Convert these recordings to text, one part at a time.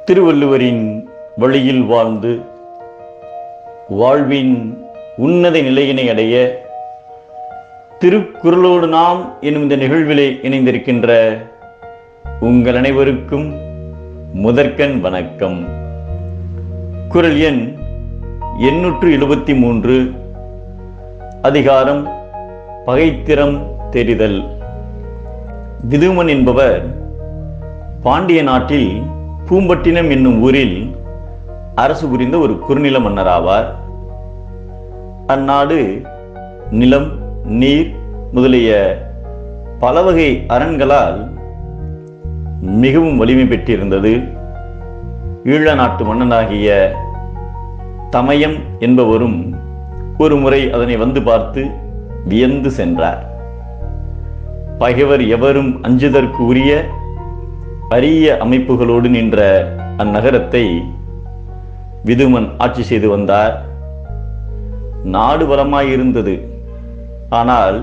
திருவள்ளுவரின் வழியில் வாழ்ந்து வாழ்வின் உன்னத நிலையினை அடைய திருக்குறளோடு நாம் எனும் இந்த நிகழ்விலே இணைந்திருக்கின்ற உங்கள் அனைவருக்கும் முதற்கண் வணக்கம். குறள் எண் 873, அதிகாரம் பகைத்திறம் தெரிதல். விதுமன் என்பவர் பாண்டிய நாட்டில் பூம்பட்டினம் என்னும் ஊரில் அரசு புரிந்த ஒரு குறுநில மன்னராவார். அந்நாடு நிலம், நீர் முதலிய பல வகை அரண்களால் மிகவும் வலிமை பெற்றிருந்தது. ஈழ நாட்டு மன்னனாகிய தமயம் என்பவரும் ஒரு முறை அதனை வந்து பார்த்து வியந்து சென்றார். பகைவர் எவரும் அஞ்சுதற்கு உரிய அரிய அமைப்புகளோடு நின்ற அந்நகரத்தை விதுமன் ஆட்சி செய்து வந்தார். நாடு வளமாயிருந்தது. ஆனால்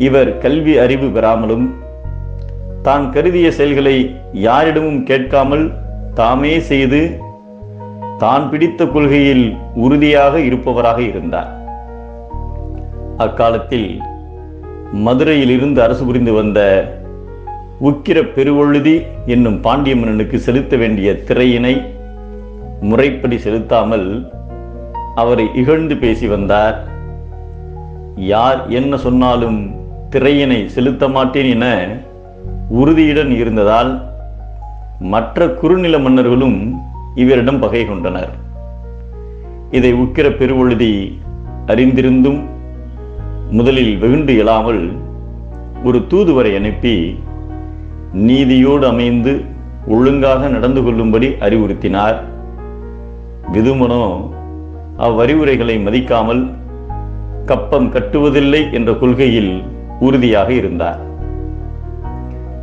இவர் கல்வி அறிவு பெறாமலும் தான் கருதிய செயல்களை யாரிடமும் கேட்காமல் தாமே செய்து தான் பிடித்த கொள்கையில் உறுதியாக இருப்பவராக இருந்தார். அக்காலத்தில் மதுரையில் இருந்து அரசு புரிந்து வந்த உக்கிர பெருவழுதி என்னும் பாண்டிய மன்னனுக்கு செலுத்த வேண்டிய திரையினை முறைப்படி செலுத்தாமல் அவரை இகழ்ந்து பேசி வந்தார். யார் என்ன சொன்னாலும் திரையினை செலுத்த மாட்டேன் என உறுதியுடன் இருந்ததால் மற்ற குறுநில மன்னர்களும் இவரிடம் பகை கொண்டனர். இதை உக்கிர பெருவழுதி அறிந்திருந்தும் முதலில் வெகுண்டு எழாமல் ஒரு தூதுவரை அனுப்பி நீதியோடு அமைந்து ஒழுங்காக நடந்து கொள்ளும்படி அறிவுறுத்தினார். விதுமனோ அவ்வறிவுரைகளை மதிக்காமல் கப்பம் கட்டுவதில்லை என்ற கொள்கையில் உறுதியாக இருந்தார்.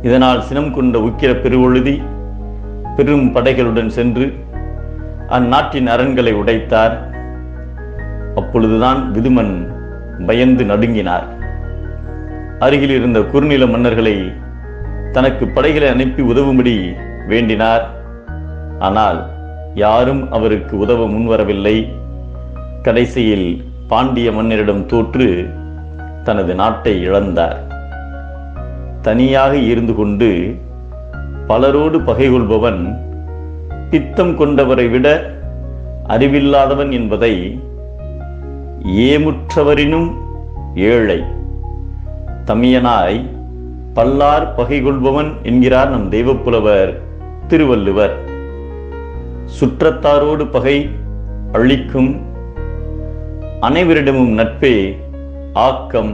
இதனால் சினம் கொண்ட உக்கிர பெருவழுதி பெரும் படைகளுடன் சென்று அந்நாட்டின் அரண்களை உடைத்தார். அப்பொழுதுதான் விதுமன் பயந்து நடுங்கினார். அருகில் இருந்த குறுநில மன்னர்களை தனக்கு படைகளை அனுப்பி உதவும்படி வேண்டினார். ஆனால் யாரும் அவருக்கு உதவ முன்வரவில்லை. கடைசியில் பாண்டிய மன்னரிடம் தோற்று தனது நாட்டை இழந்தார். தனியாக இருந்து கொண்டு பலரோடு பகை கொள்பவன் பித்தம் கொண்டவரை விட அறிவில்லாதவன் என்பதை ஏமுற்றவரினும் ஏழை தமியனாய் பல்லார் பகை கொள்பவன் என்கிறார் நம் தெய்வப்புலவர் திருவள்ளுவர். சுற்றத்தாரோடு பகை அழிக்கும், அனைவரிடமும் நட்பே ஆக்கம்